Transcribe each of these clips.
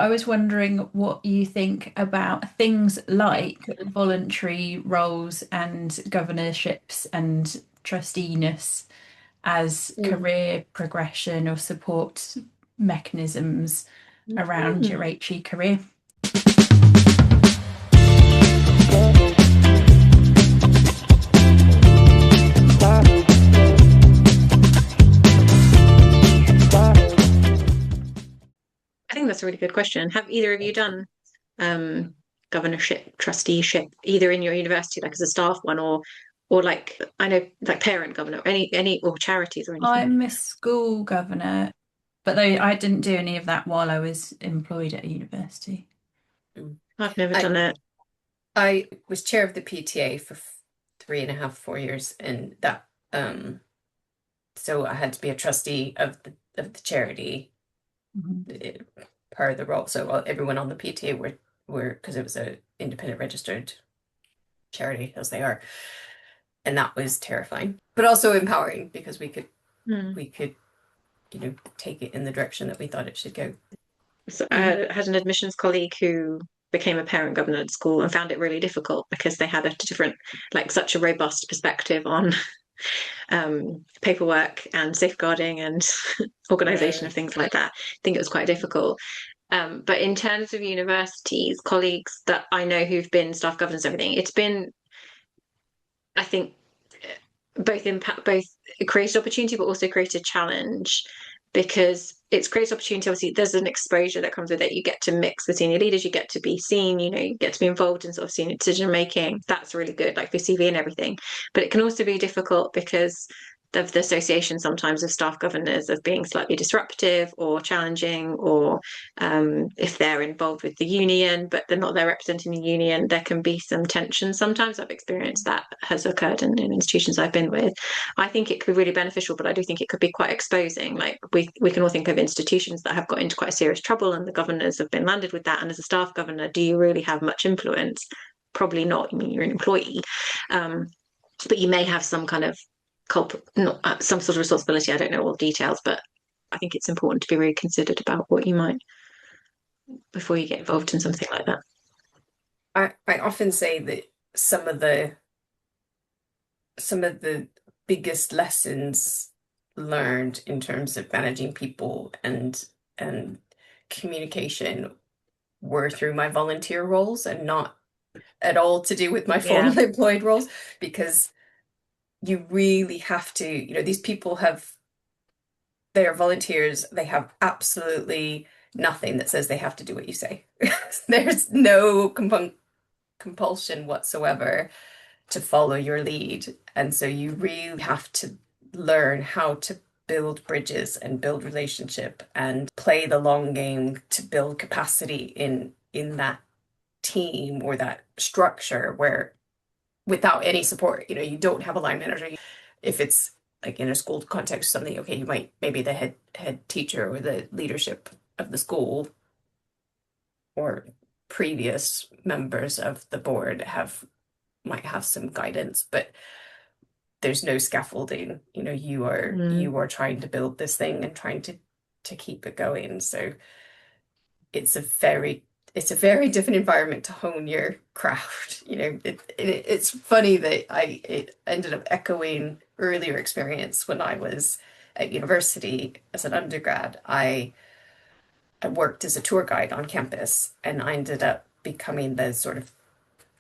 I was wondering what you think about things like voluntary roles and governorships and trusteeness as Mm. career progression or support mechanisms around your Mhm. HE career. I think that's a really good question. Have either of you done um, governorship, trusteeship, either in your university, like as a staff one, or like I know like parent governor, any or charities or anything? I'm a school governor, but though I didn't do any of that while I was employed at a university. Mm. I've never I done it. I was chair of the PTA for 3.5, 4 years, and that so I had to be a trustee of the charity Mhm. eh, per the role. So everyone on the PTA were because it was a independent registered charity as they are, and that was terrifying, but also empowering because Hmm. we could take it in the direction that we thought it should go. So I had an admissions colleague who became a parent governor at school and found it really difficult because they had a different, like such a robust perspective on paperwork and safeguarding and organization of Mm. things like that. I think it was quite difficult. But in terms of universities, colleagues that I know who've been staff governors and everything, it's been, I think, both impact, both created opportunity, but also created challenge because it's created opportunity. Obviously, there's an exposure that comes with it. You get to mix with senior leaders, you get to be seen, you get to be involved in sort of senior decision making. That's really good, like for CV and everything. But it can also be difficult because of the association sometimes of staff governors of being slightly disruptive or challenging, or if they're involved with the union but they're not there representing the union, there can be some tension. Sometimes I've experienced that has occurred in institutions I've been with. I think it could be really beneficial, but I do think it could be quite exposing. Like we can all think of institutions that have got into quite serious trouble and the governors have been landed with that. And as a staff governor, do you really have much influence? Probably not. I mean, you're an employee. Um, but you may have some kind of not some sort of responsibility. I don't know all the details, but I think it's important to be really considered about what you might before you get involved in something like that. I often say that some of the some of the biggest lessons learned in terms of managing people and communication were through my volunteer roles and not at all to do with my Yeah. formal employed roles, because you really have to, these people they are volunteers, they have absolutely nothing that says they have to do what you say. There's no compulsion whatsoever to follow your lead. And so you really have to learn how to build bridges and build relationship and play the long game to build capacity in that team or that structure where without any support, you don't have a line manager. If it's like in a school context, something, okay, you might maybe the head teacher or the leadership of the school or previous members of the board might have some guidance, but there's no scaffolding. You are Mm. you are trying to build this thing and trying to keep it going. So it's a very different environment to hone your craft. It's funny that it ended up echoing earlier experience when I was at university as an undergrad. I worked as a tour guide on campus, and I ended up becoming the sort of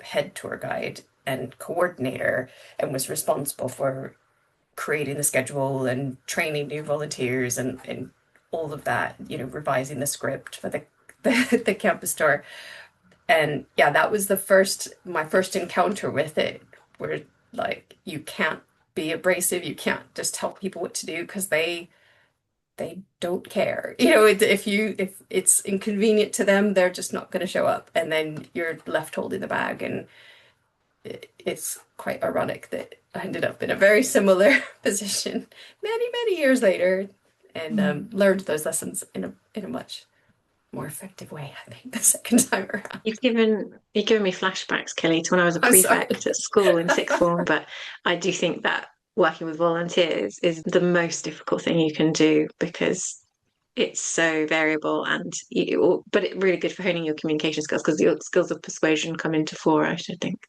head tour guide and coordinator, and was responsible for creating the schedule and training new volunteers and all of that, revising the script for the campus tour. And yeah, that was my first encounter with it, where like you can't be abrasive, you can't just tell people what to do because they don't care. If it's inconvenient to them, they're just not going to show up, and then you're left holding the bag. And it's quite ironic that I ended up in a very similar position many years later, and Mm. learned those lessons in a much more effective way, I think, the second time around. You've given me flashbacks, Kelly, to when I was a I'm sorry. prefect at school in sixth form, but I do think that working with volunteers is the most difficult thing you can do because it's so variable, and but it's really good for honing your communication skills because your skills of persuasion come into fore, I should think.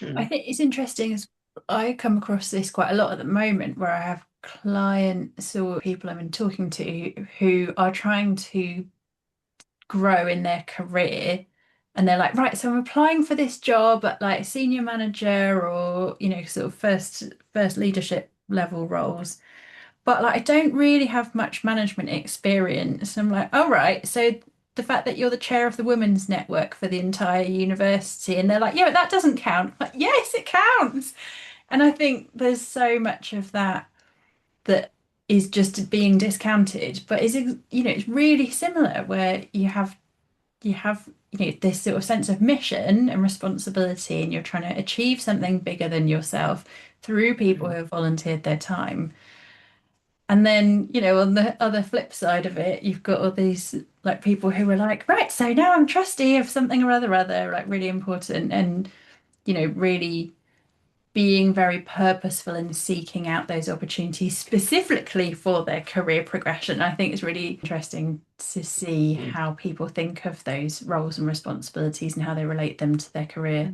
I Mm. think it's interesting as I come across this quite a lot at the moment where I have clients or people I've been talking to who are trying to grow in their career and they're like, right, so I'm applying for this job at like senior manager or, sort of first leadership level roles. But like I don't really have much management experience. I'm like, all right, so the fact that you're the chair of the women's network for the entire university, and they're like, yeah, but that doesn't count. Like, yes, it counts. And I think there's so much of that that is just being discounted, but it's really similar where you have this sort of sense of mission and responsibility, and you're trying to achieve something bigger than yourself through people who Mm. have volunteered their time. And then, on the other flip side of it, you've got all these like people who are like, right, so now I'm trustee of something or other, like really important, and really being very purposeful in seeking out those opportunities specifically for their career progression. I think it's really interesting to see Mm. how people think of those roles and responsibilities and how they relate them to their career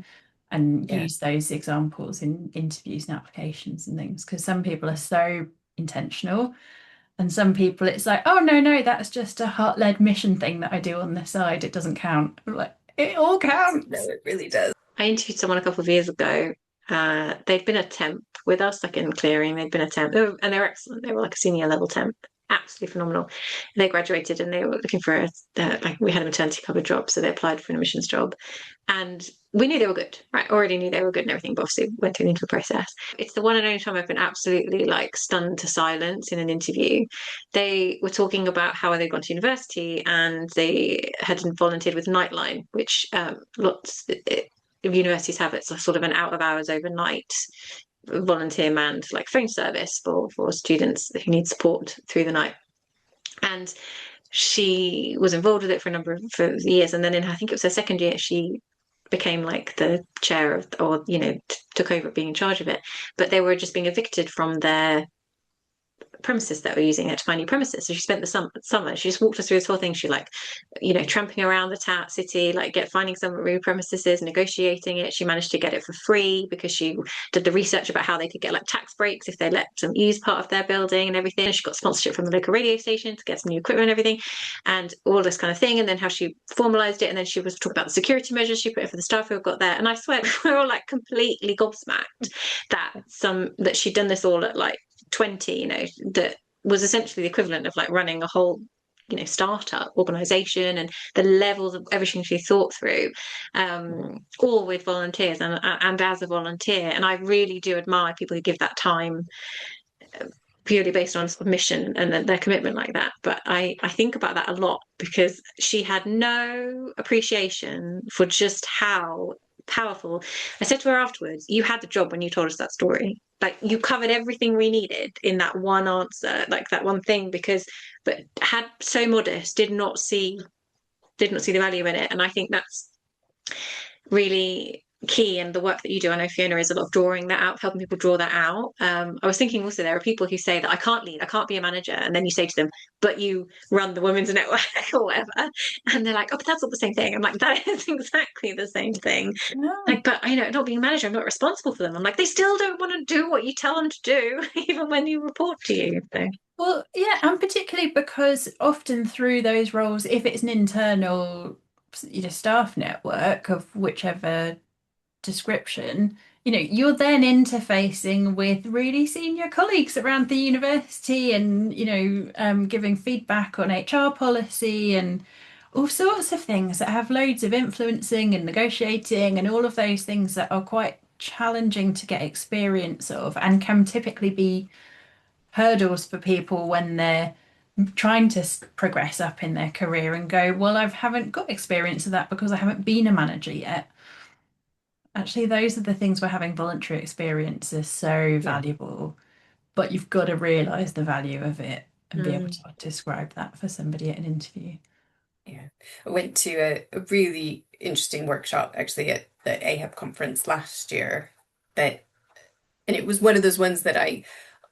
and Yeah. use those examples in interviews and applications and things. Because some people are so intentional, and some people it's like, oh no, no, that's just a heart-led mission thing that I do on the side. It doesn't count. I'm like, it all No, counts. it really does. I interviewed someone a couple of years ago. They'd been a temp with us, like in clearing. They'd been a temp, and they were excellent. They were like a senior level temp, absolutely phenomenal. They graduated and they were looking for like we had a maternity cover job, so they applied for an admissions job, and we knew they were good, right? Already knew they were good and everything, but obviously went through the interview process. It's the one and only time I've been absolutely like stunned to silence in an interview. They were talking about how they'd gone to university and they had volunteered with Nightline, which lots universities have. It's a sort of an out of hours overnight volunteer manned like phone service for students who need support through the night. And she was involved with it for a number of for years, and then I think it was her second year, she became like the chair of, or took over being in charge of it. But they were just being evicted from their premises that were using it to find new premises. So she spent the summer. She just walked us through this whole thing. She like, tramping around the city, like finding some new premises, negotiating it. She managed to get it for free because she did the research about how they could get like tax breaks if they let them use part of their building and everything. And she got sponsorship from the local radio station to get some new equipment and everything, and all this kind of thing. And then how she formalized it. And then she was talking about the security measures she put in for the staff who got there. And I swear we were all like completely gobsmacked that she'd done this all at like 20, that was essentially the equivalent of like running a whole startup organization, and the levels of everything she thought through, all with volunteers and as a volunteer. And I really do admire people who give that time purely based on sort of mission and their commitment like that. But I think about that a lot because she had no appreciation for just how powerful. I said to her afterwards, you had the job when you told us that story. Like you covered everything we needed in that one answer, like that one thing, but had so modest, did not see the value in it. And I think that's really key in the work that you do. I know Fiona is a lot of drawing that out, helping people draw that out. I was thinking also there are people who say that I can't lead, I can't be a manager, and then you say to them, but you run the women's network or whatever, and they're like, oh, but that's not the same thing. I'm like, that is exactly the same thing. No. Like, but not being a manager, I'm not responsible for them. I'm like, they still don't want to do what you tell them to do, even when you report to you. So. Well, yeah, and particularly because often through those roles, if it's an internal, staff network of whichever description, you're then interfacing with really senior colleagues around the university and, giving feedback on HR policy and all sorts of things that have loads of influencing and negotiating and all of those things that are quite challenging to get experience of and can typically be hurdles for people when they're trying to progress up in their career and go, well, I haven't got experience of that because I haven't been a manager yet. Actually, those are the things where having voluntary experience is so Yeah. valuable, but you've got to realize the value of it and be able Mm. to describe that for somebody at an interview. Yeah. I went to a really interesting workshop actually at the AHEB conference last year that and it was one of those ones that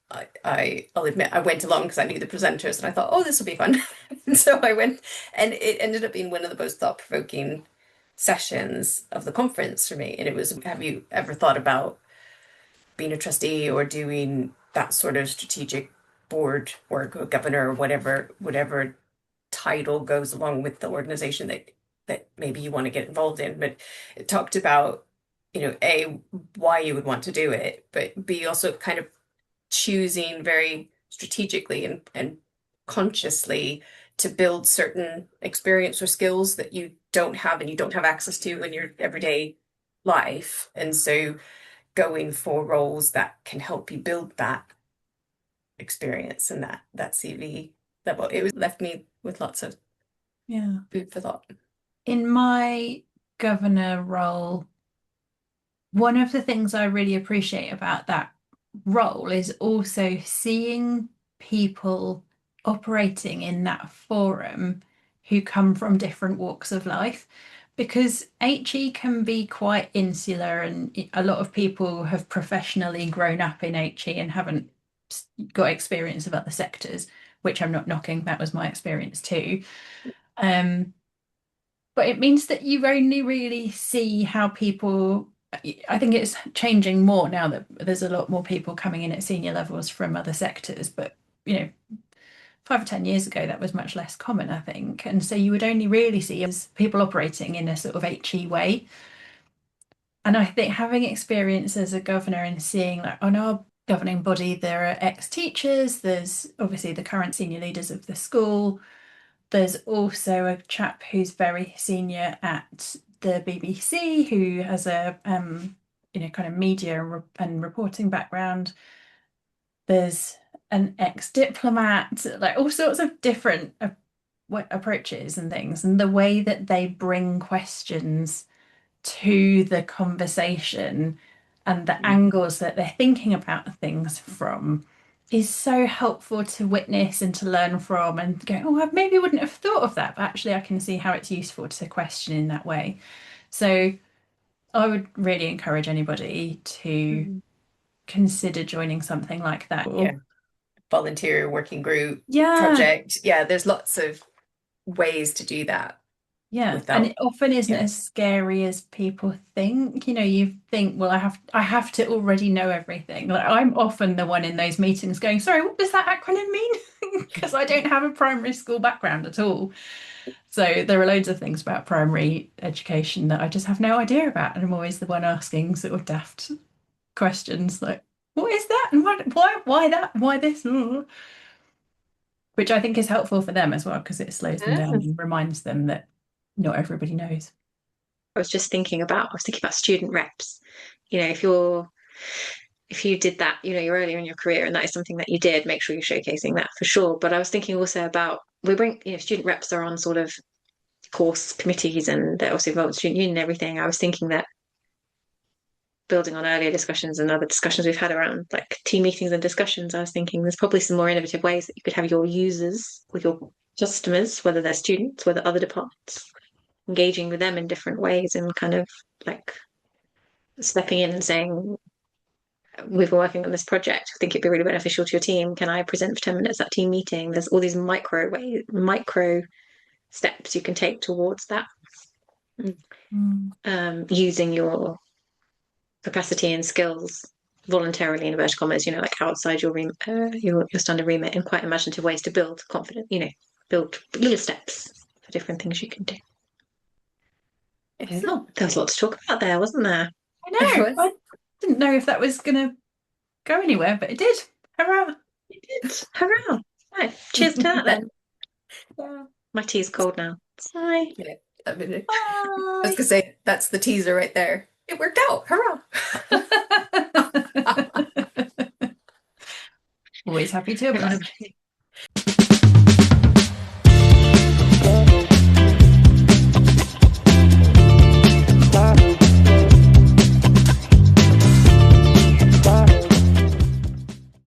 I'll admit I went along because I knew the presenters and I thought, oh, this will be fun. And so I went, and it ended up being one of the most thought-provoking sessions of the conference for me. And it was, have you ever thought about being a trustee or doing that sort of strategic board work or governor or whatever title goes along with the organization that maybe you want to get involved in? But it talked about, A, why you would want to do it, but B, also kind of choosing very strategically and consciously to build certain experience or skills that you don't have and you don't have access to in your everyday life. And so going for roles that can help you build that experience and that CV level. It was left me with lots of Yeah. food for thought. In my governor role, one of the things I really appreciate about that role is also seeing people operating in that forum who come from different walks of life. Because HE can be quite insular, and a lot of people have professionally grown up in HE and haven't got experience of other sectors, which I'm not knocking. That was my experience too. Um, but it means that you only really see how people, I think it's changing more now that there's a lot more people coming in at senior levels from other sectors. But, 5 or 10 years ago, that was much less common, I think. And so you would only really see as people operating in a sort of HE way. And I think having experience as a governor and seeing like on our governing body, there are ex-teachers, there's obviously the current senior leaders of the school. There's also a chap who's very senior at the BBC who has a kind of media and reporting background. There's an ex-diplomat, like all sorts of different approaches and things, and the way that they bring questions to the conversation and the angles that they're thinking about things from is so helpful to witness and to learn from and go, oh, I maybe wouldn't have thought of that, but actually I can see how it's useful to question in that way. So I would really encourage anybody to Mhm. consider joining something like that. Yeah, volunteer working group Yeah, project. Yeah, there's lots of ways to do that yeah, and it without, often isn't yeah. as scary as people think. You think, well, I have to already know everything. Like I'm often the one in those meetings going, sorry, what does that acronym mean? Because I don't have a primary school background at all. So there are loads of things about primary education that I just have no idea about, and I'm always the one asking sort of daft questions like, what is that? And why that? Why this? Which I think is helpful for them as well, because it slows them down Yeah. and reminds them that not everybody knows. I was thinking about student reps. You know, if you did that, you're earlier in your career and that is something that you did, make sure you're showcasing that for sure. But I was thinking also about we bring, student reps are on sort of course committees and they're also involved with student union and everything. I was thinking that building on earlier discussions and other discussions we've had around like team meetings and discussions, I was thinking there's probably some more innovative ways that you could have your users with your customers, whether they're students, whether other departments, engaging with them in different ways and kind of like stepping in and saying, we've been working on this project. I think it'd be really beneficial to your team. Can I present for 10 minutes at team meeting? There's all these micro steps you can take towards that. Mm. Using your capacity and skills voluntarily in inverted commas, like outside your standard remit in quite imaginative ways to build confidence, build little steps for different things you can do. Yes. Oh, there was a lot to talk about there, wasn't there? I It know. was. I didn't know if that was going to go anywhere, but it did. Hurrah! You did. Hurrah. Right. Cheers to that then. Yeah. My tea's cold now. Bye. Yeah, I mean, I was Bye. gonna say that's the teaser right there. It worked out. Hurrah! Always happy to oblige.